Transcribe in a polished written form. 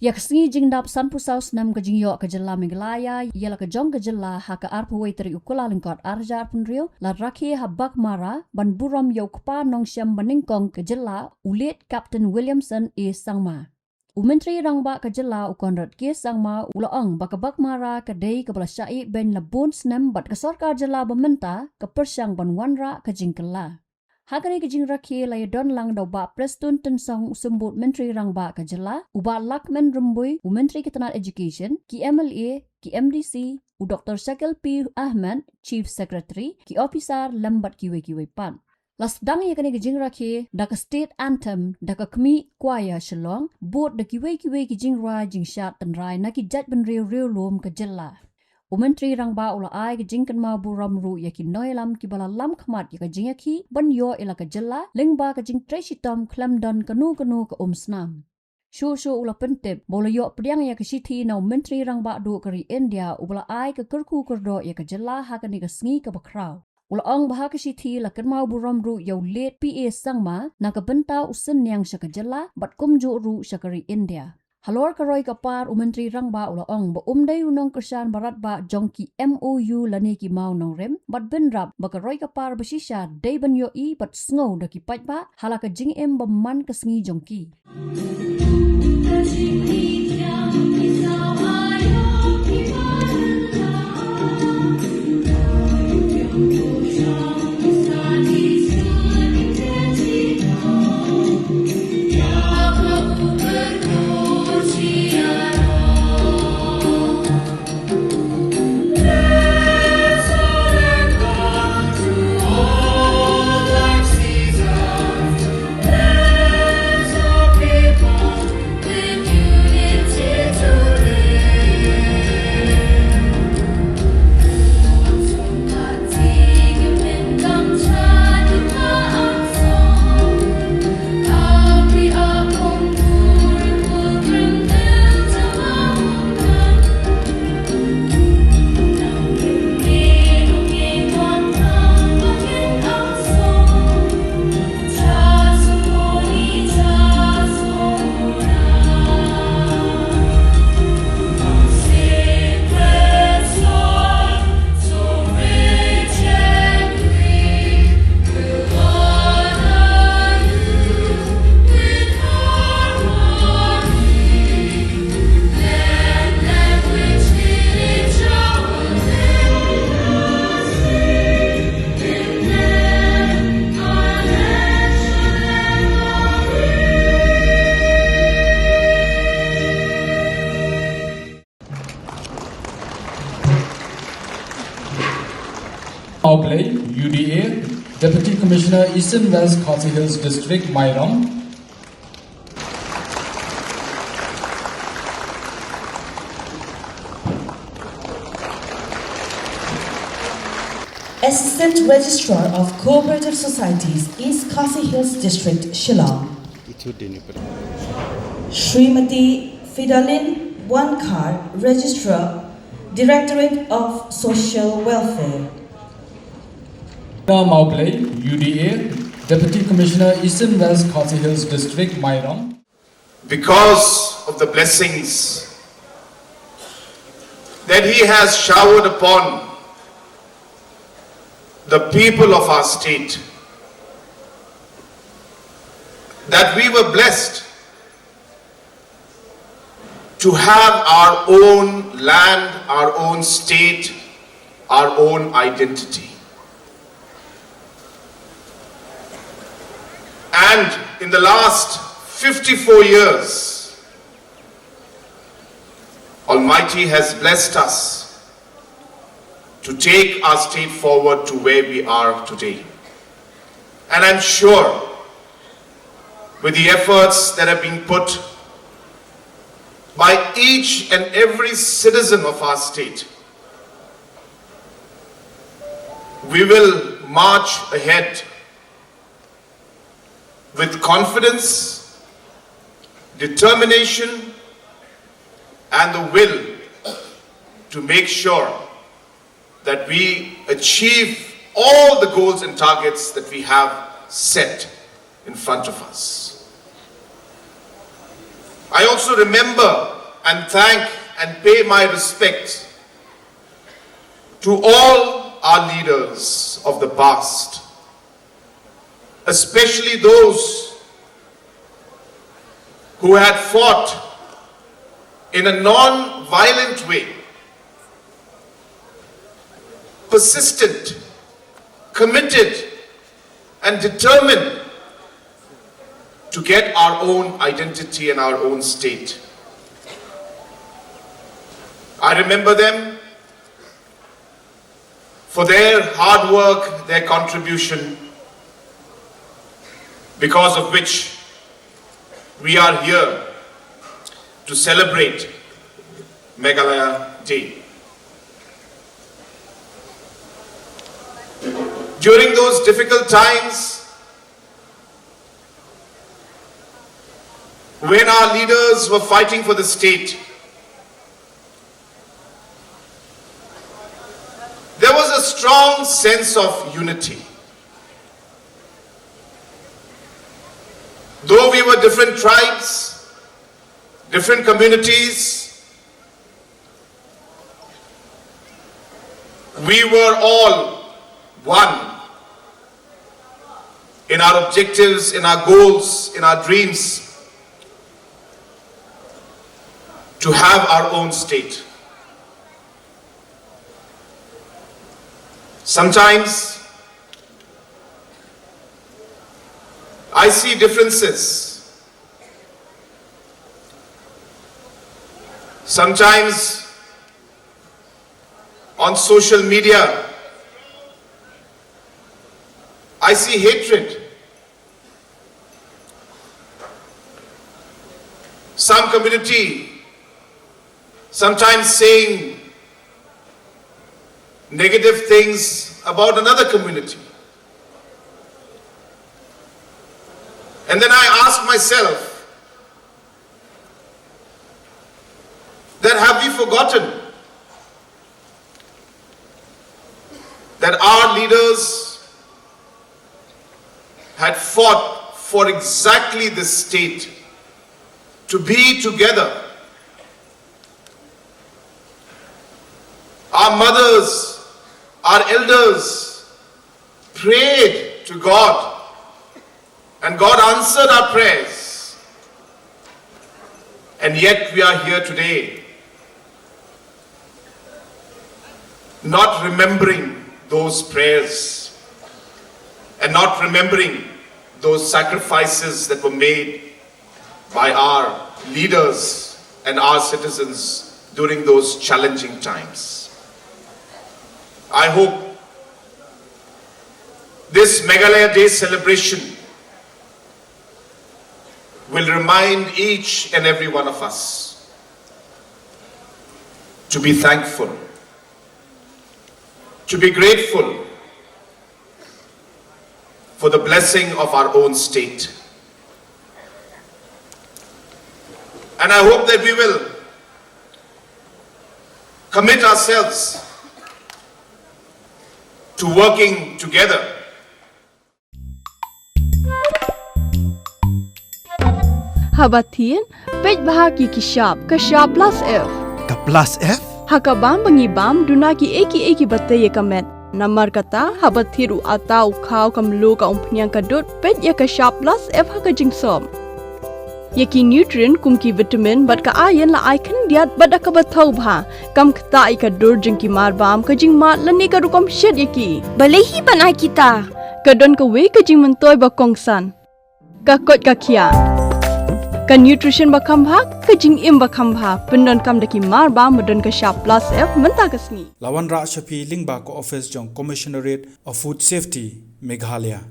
Yaksni jingdap san pusau senam ke jingyo ke jela Meghalaya yala ke jong ke jela ha ke arpawai teri ukula lingkot arjar punrio la Rakhe ha Baghmara ban buram yo kpa nongsyam baningkong ke jela ulit Captain Williamson e sangma. Menteri rangba ke jela ukonrat ke sangma ulaong baka Baghmara ke dei ke belasai ben labun senam bat ke sorkar jela bementa ke persyang ban wanra ke jingkela. Hakani ke jing Rakhe la don lang dau ba prestun tensong sembut menteri rangba ke jela uba lakmen rembui menteri ketenaga education ki MLA ki MDC u Dr. Shakil P Ahmed chief secretary ki officer lambat kiwe pan las dang ye kani ke jing Rakhe da ke state anthem da ke kmi choir Shillong bot da kiwe ki jing ra jing shat tan rai na ki jat ben rew lom ke jela. Menteri rangba ula ai ke jingkan ma buram ru ya ki noilam ki bala lam khmat ya ke jing ki ban yo ila ke jela lengba ke jing tresitom klamdon kanu ke snam. Shu ula pentep bola yo priang ya ke sithi na menteri rangba du kari India ula ai ke kerku kerdo ya ke jela ha ke ni ke sngi ke bakrau. Ula ong bah ke sithi la kan ma buram ru yo let PA sangma na ke benta usen yang sya ke jela bat kumju ru sya kari India. Halor karoi kapar menteri rangba ula ong ba umdai unong kersan barat ba jongki MoU lani ki Mawnongrim bat benrap ba karoi kapar besisha dei ban yo I bat sngo da ki Paidbah halaka jing em ba man ke sngi jongki. Outlay, UDA, Deputy Commissioner Eastern West Khasi Hills District, Mairam. Assistant Registrar of Cooperative Societies, East Khasi Hills District, Shillong. Srimati Fidalin Wankar, Registrar, Directorate of Social Welfare. Outlay, UDA, Deputy Commissioner Eastern West Khasi Hills District, Mairam. Because of the blessings that He has showered upon the people of our state, that we were blessed to have our own land, our own state, our own identity. And in the last 54 years, Almighty has blessed us to take our state forward to where we are today. And I'm sure with the efforts that have been put by each and every citizen of our state, we will march ahead with confidence, determination, and the will to make sure that we achieve all the goals and targets that we have set in front of us. I also remember and thank and pay my respect to all our leaders of the past, especially those who had fought in a non-violent way, persistent, committed, and determined to get our own identity and our own state. I remember them for their hard work, their contribution, because of which we are here to celebrate Meghalaya Day. During those difficult times, when our leaders were fighting for the state, there was a strong sense of unity. Though we were different tribes, different communities, we were all one in our objectives, in our goals, in our dreams to have our own state. Sometimes I see differences. Sometimes on social media, I see hatred. Some community sometimes saying negative things about another community. And then I ask myself, that have we forgotten that our leaders had fought for exactly this state, to be together. Our mothers, our elders prayed to God, and God answered our prayers. And yet we are here today, not remembering those prayers and not remembering those sacrifices that were made by our leaders and our citizens during those challenging times. I hope this Meghalaya Day celebration will remind each and every one of us to be thankful, to be grateful for the blessing of our own state. And I hope that we will commit ourselves to working together. Habatin, Paidbah ki kishab plus F. Ka plus F? Hakabam bangibam dunaki eki batay kamet. Namar kata habathiru atau khau kamlu ka umpnyang kadut pet ya kishab plus F hakajingsom. Yaki nutrient kumki vitamin bat ka iron la icon diat bat ka bathau bha kam khta ikadur jingki marbam kajing mat lani ka rukom shed yaki. Balehi banai kita. Kadon ka we kajing mentoy ba kongsan. Ka kot ka kia. Ka nutrition ba khambha kajing im ba khambha pendon kam daki marba modon ka sharp plus F menta kasni. Lawan Ra Shafi Lingba ko office jong Commissionerate of Food Safety Meghalaya.